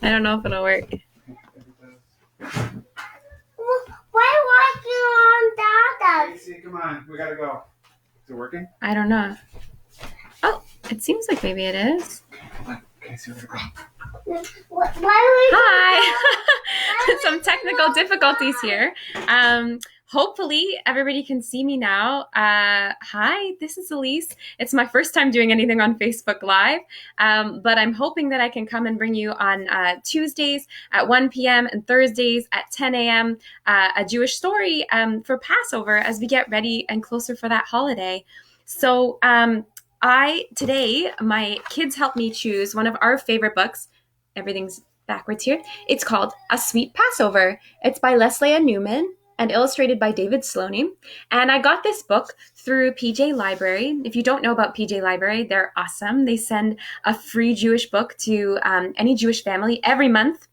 I don't know if it'll work. Why was you on data? Casey, come on, we gotta go. Is it working? I don't know. Oh, it seems like maybe it is. Casey, we gotta go. Hi! Some technical difficulties here. Hopefully everybody can see me now. Hi, this is Alysse. It's my first time doing anything on Facebook Live, but I'm hoping that I can come and bring you on Tuesdays at 1 p.m. and Thursdays at 10 a.m. A Jewish story for Passover as we get ready and closer for that holiday. So today, my kids helped me choose one of our favorite books. Everything's backwards here. It's called A Sweet Passover. It's by Leslie Newman and illustrated by David Sloaney. And I got this book through PJ Library. If you don't know about PJ Library, they're awesome. They send a free Jewish book to any Jewish family every month.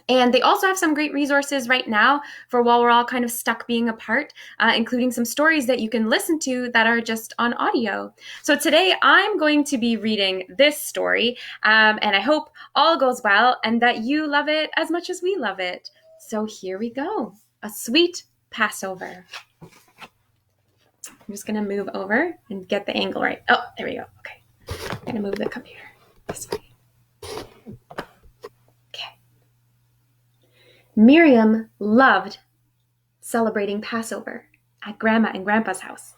And they also have some great resources right now for while we're all kind of stuck being apart, including some stories that you can listen to that are just on audio. So today I'm going to be reading this story, and I hope all goes well and that you love it as much as we love it. So here we go. A Sweet Passover. I'm just going to move over and get the angle right. Oh, there we go. Okay. I'm going to move the computer this way. Miriam loved celebrating Passover at Grandma and Grandpa's house.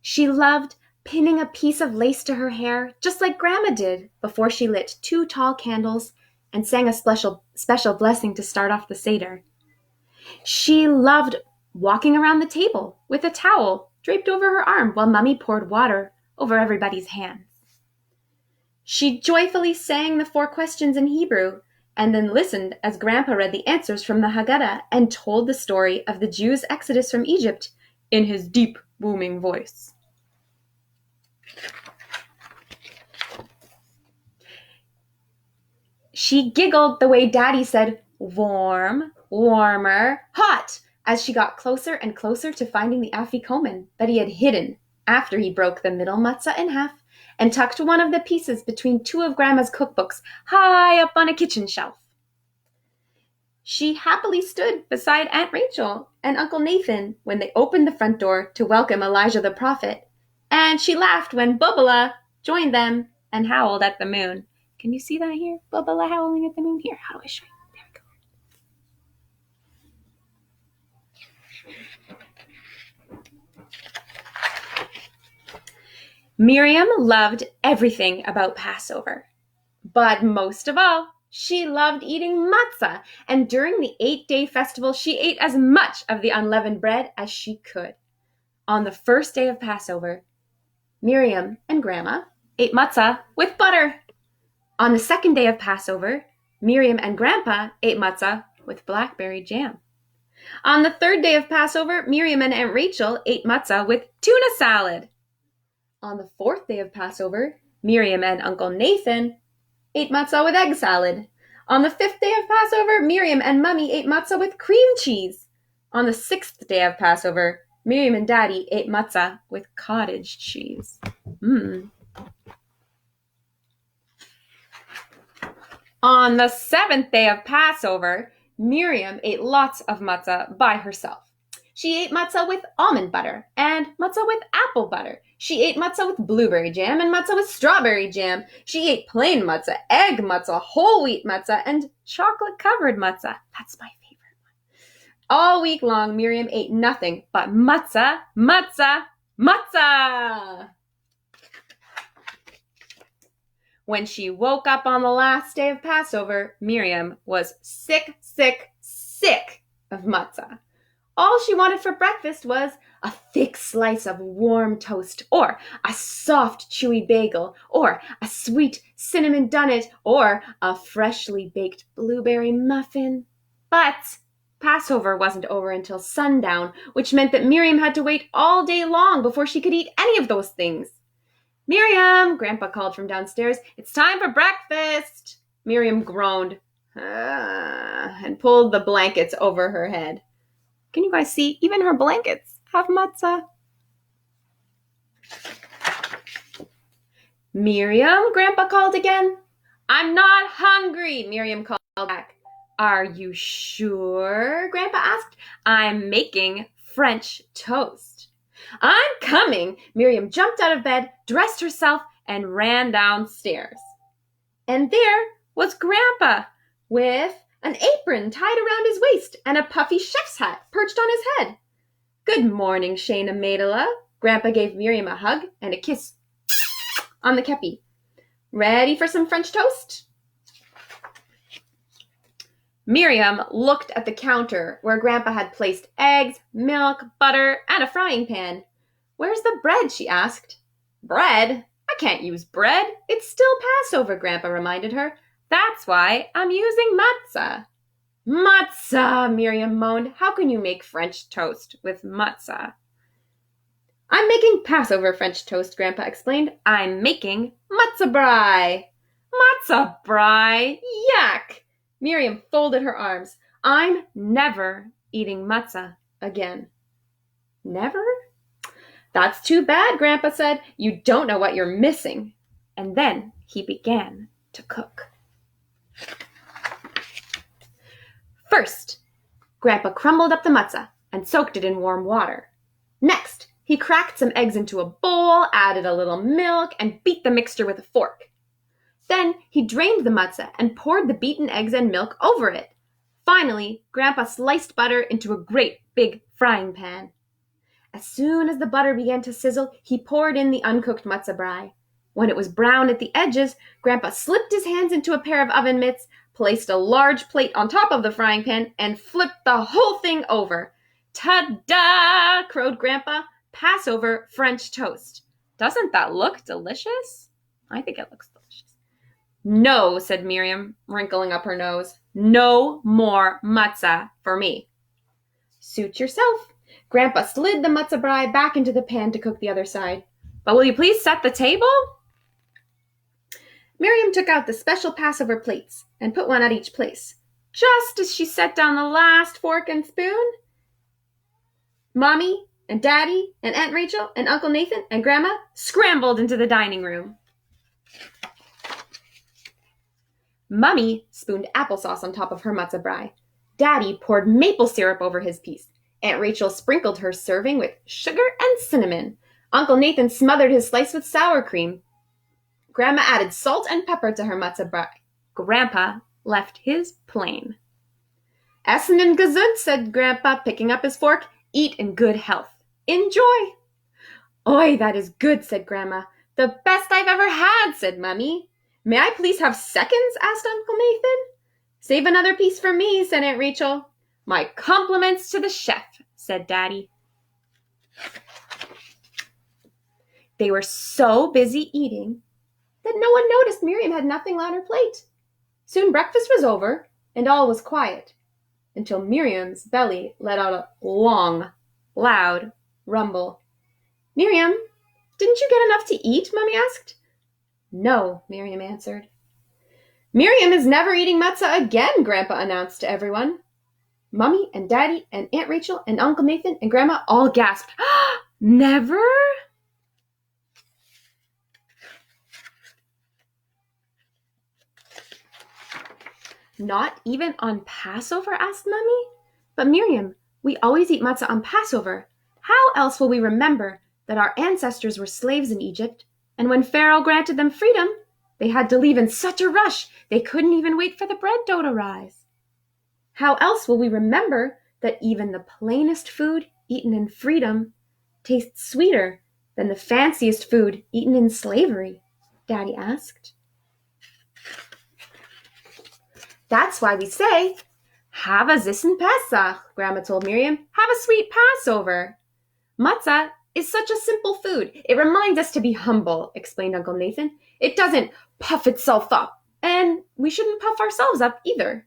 She loved pinning a piece of lace to her hair, just like Grandma did before she lit 2 tall candles and sang a special blessing to start off the Seder. She loved walking around the table with a towel draped over her arm while Mummy poured water over everybody's hands. She joyfully sang the 4 questions in Hebrew and then listened as Grandpa read the answers from the Haggadah and told the story of the Jews' exodus from Egypt in his deep, booming voice. She giggled the way Daddy said, warm, warmer, hot, as she got closer and closer to finding the afikomen that he had hidden after he broke the middle matzah in half and tucked one of the pieces between 2 of Grandma's cookbooks high up on a kitchen shelf. She happily stood beside Aunt Rachel and Uncle Nathan when they opened the front door to welcome Elijah the prophet, and she laughed when Bubala joined them and howled at the moon. Can you see that here? Bubala howling at the moon? Here, how do I show you? There we go. Miriam loved everything about Passover, but most of all, she loved eating matzah, and during the 8-day festival, she ate as much of the unleavened bread as she could. On the first day of Passover, Miriam and Grandma ate matzah with butter. On the second day of Passover, Miriam and Grandpa ate matzah with blackberry jam. On the third day of Passover, Miriam and Aunt Rachel ate matzah with tuna salad. On the fourth day of Passover, Miriam and Uncle Nathan ate matzah with egg salad. On the 5th day of Passover, Miriam and Mummy ate matzah with cream cheese. On the 6th day of Passover, Miriam and Daddy ate matzah with cottage cheese. On the 7th day of Passover, Miriam ate lots of matzah by herself. She ate matzah with almond butter and matzah with apple butter. She ate matzah with blueberry jam and matzah with strawberry jam. She ate plain matzah, egg matzah, whole wheat matzah, and chocolate-covered matzah. That's my favorite one. All week long, Miriam ate nothing but matzah, matzah, matzah. When she woke up on the last day of Passover, Miriam was sick of matzah. All she wanted for breakfast was a thick slice of warm toast, or a soft, chewy bagel, or a sweet cinnamon donut, or a freshly baked blueberry muffin. But Passover wasn't over until sundown, which meant that Miriam had to wait all day long before she could eat any of those things. "Miriam," Grandpa called from downstairs, "it's time for breakfast." Miriam groaned and pulled the blankets over her head. Can you guys see? Even her blankets have matzah. Miriam, Grandpa called again. I'm not hungry, Miriam called back. Are you sure? Grandpa asked. I'm making French toast. I'm coming. Miriam jumped out of bed, dressed herself, and ran downstairs. And there was Grandpa with an apron tied around his waist and a puffy chef's hat perched on his head. Good morning, Shayna Maidala. Grandpa gave Miriam a hug and a kiss on the kepi. Ready for some French toast? Miriam looked at the counter where Grandpa had placed eggs, milk, butter, and a frying pan. Where's the bread? She asked. Bread? I can't use bread. It's still Passover, Grandpa reminded her. That's why I'm using matzah. Matzah, Miriam moaned. How can you make French toast with matzah? I'm making Passover French toast, Grandpa explained. I'm making matzah brai. Matzah brai? Yuck! Miriam folded her arms. I'm never eating matzah again. Never? That's too bad, Grandpa said. You don't know what you're missing. And then he began to cook. First, Grandpa crumbled up the matzah and soaked it in warm water. Next, he cracked some eggs into a bowl, added a little milk, and beat the mixture with a fork. Then he drained the matzah and poured the beaten eggs and milk over it. Finally, Grandpa sliced butter into a great big frying pan. As soon as the butter began to sizzle, he poured in the uncooked matzah brai. When it was brown at the edges, Grandpa slipped his hands into a pair of oven mitts, placed a large plate on top of the frying pan, and flipped the whole thing over. Ta-da! Crowed Grandpa. Passover French toast. Doesn't that look delicious? I think it looks delicious. No, said Miriam, wrinkling up her nose. No more matzah for me. Suit yourself. Grandpa slid the matzah brai back into the pan to cook the other side. But will you please set the table? Miriam took out the special Passover plates and put one at each place. Just as she set down the last fork and spoon, Mommy and Daddy and Aunt Rachel and Uncle Nathan and Grandma scrambled into the dining room. Mummy spooned applesauce on top of her matzah brai. Daddy poured maple syrup over his piece. Aunt Rachel sprinkled her serving with sugar and cinnamon. Uncle Nathan smothered his slice with sour cream. Grandma added salt and pepper to her matzah brai. Grandpa left his plain. Essen and gesund, said Grandpa, picking up his fork. Eat in good health. Enjoy. Oi, that is good, said Grandma. The best I've ever had, said Mummy. May I please have seconds? Asked Uncle Nathan. Save another piece for me, said Aunt Rachel. My compliments to the chef, said Daddy. They were so busy eating that no one noticed Miriam had nothing on her plate. Soon breakfast was over, and all was quiet, until Miriam's belly let out a long, loud rumble. Miriam, didn't you get enough to eat? Mummy asked. No, Miriam answered. Miriam is never eating matzah again, Grandpa announced to everyone. Mummy and Daddy and Aunt Rachel and Uncle Nathan and Grandma all gasped. Never? Not even on Passover? Asked Mummy. But Miriam, we always eat matzah on Passover. How else will we remember that our ancestors were slaves in Egypt, and when Pharaoh granted them freedom, they had to leave in such a rush they couldn't even wait for the bread dough to rise? How else will we remember that even the plainest food eaten in freedom tastes sweeter than the fanciest food eaten in slavery? Daddy asked. That's why we say, have a Zissen Pesach, Grandma told Miriam. Have a sweet Passover. Matzah is such a simple food. It reminds us to be humble, explained Uncle Nathan. It doesn't puff itself up, and we shouldn't puff ourselves up either.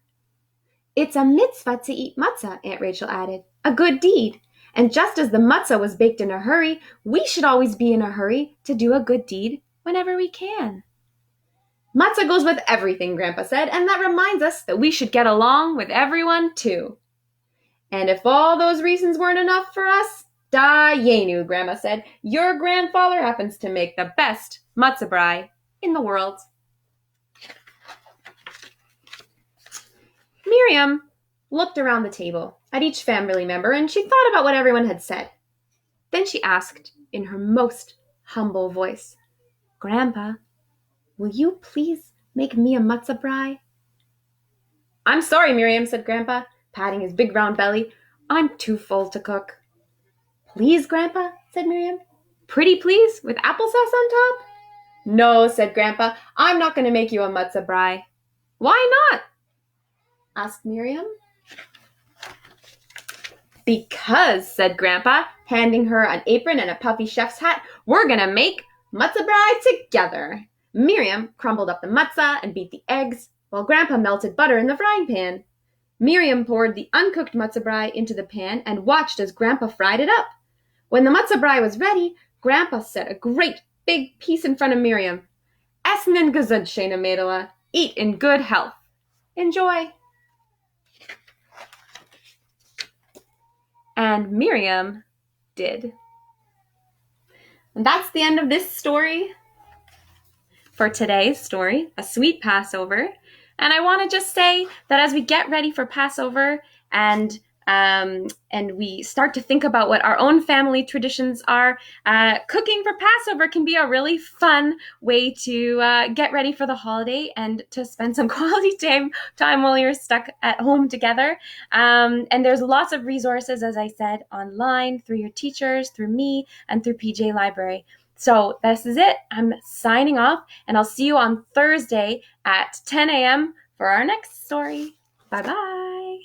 It's a mitzvah to eat matzah, Aunt Rachel added. A good deed. And just as the matzah was baked in a hurry, we should always be in a hurry to do a good deed whenever we can. Matzah goes with everything, Grandpa said, and that reminds us that we should get along with everyone too. And if all those reasons weren't enough for us, Dayenu, Grandma said, your grandfather happens to make the best matzah brai in the world. Miriam looked around the table at each family member and she thought about what everyone had said. Then she asked in her most humble voice, "Grandpa, will you please make me a matzah brie?" "I'm sorry, Miriam," said Grandpa, patting his big round belly. "I'm too full to cook." "Please, Grandpa," said Miriam. "Pretty please, with applesauce on top?" "No," said Grandpa, "I'm not going to make you a matzah brie." "Why not?" asked Miriam. "Because," said Grandpa, handing her an apron and a puffy chef's hat, "we're going to make matzah brie together." Miriam crumbled up the matzah and beat the eggs, while Grandpa melted butter in the frying pan. Miriam poured the uncooked matzah brie into the pan and watched as Grandpa fried it up. When the matzah brie was ready, Grandpa set a great big piece in front of Miriam. "Essen in gesund, schöne Mädela. Eat in good health. Enjoy." And Miriam did. And that's the end of this story. For today's story, A Sweet Passover. And I want to just say that as we get ready for Passover and we start to think about what our own family traditions are, cooking for Passover can be a really fun way to get ready for the holiday and to spend some quality time while you're stuck at home together. And there's lots of resources, as I said, online, through your teachers, through me, and through PJ Library. So this is it. I'm signing off, and I'll see you on Thursday at 10 a.m. for our next story. Bye-bye.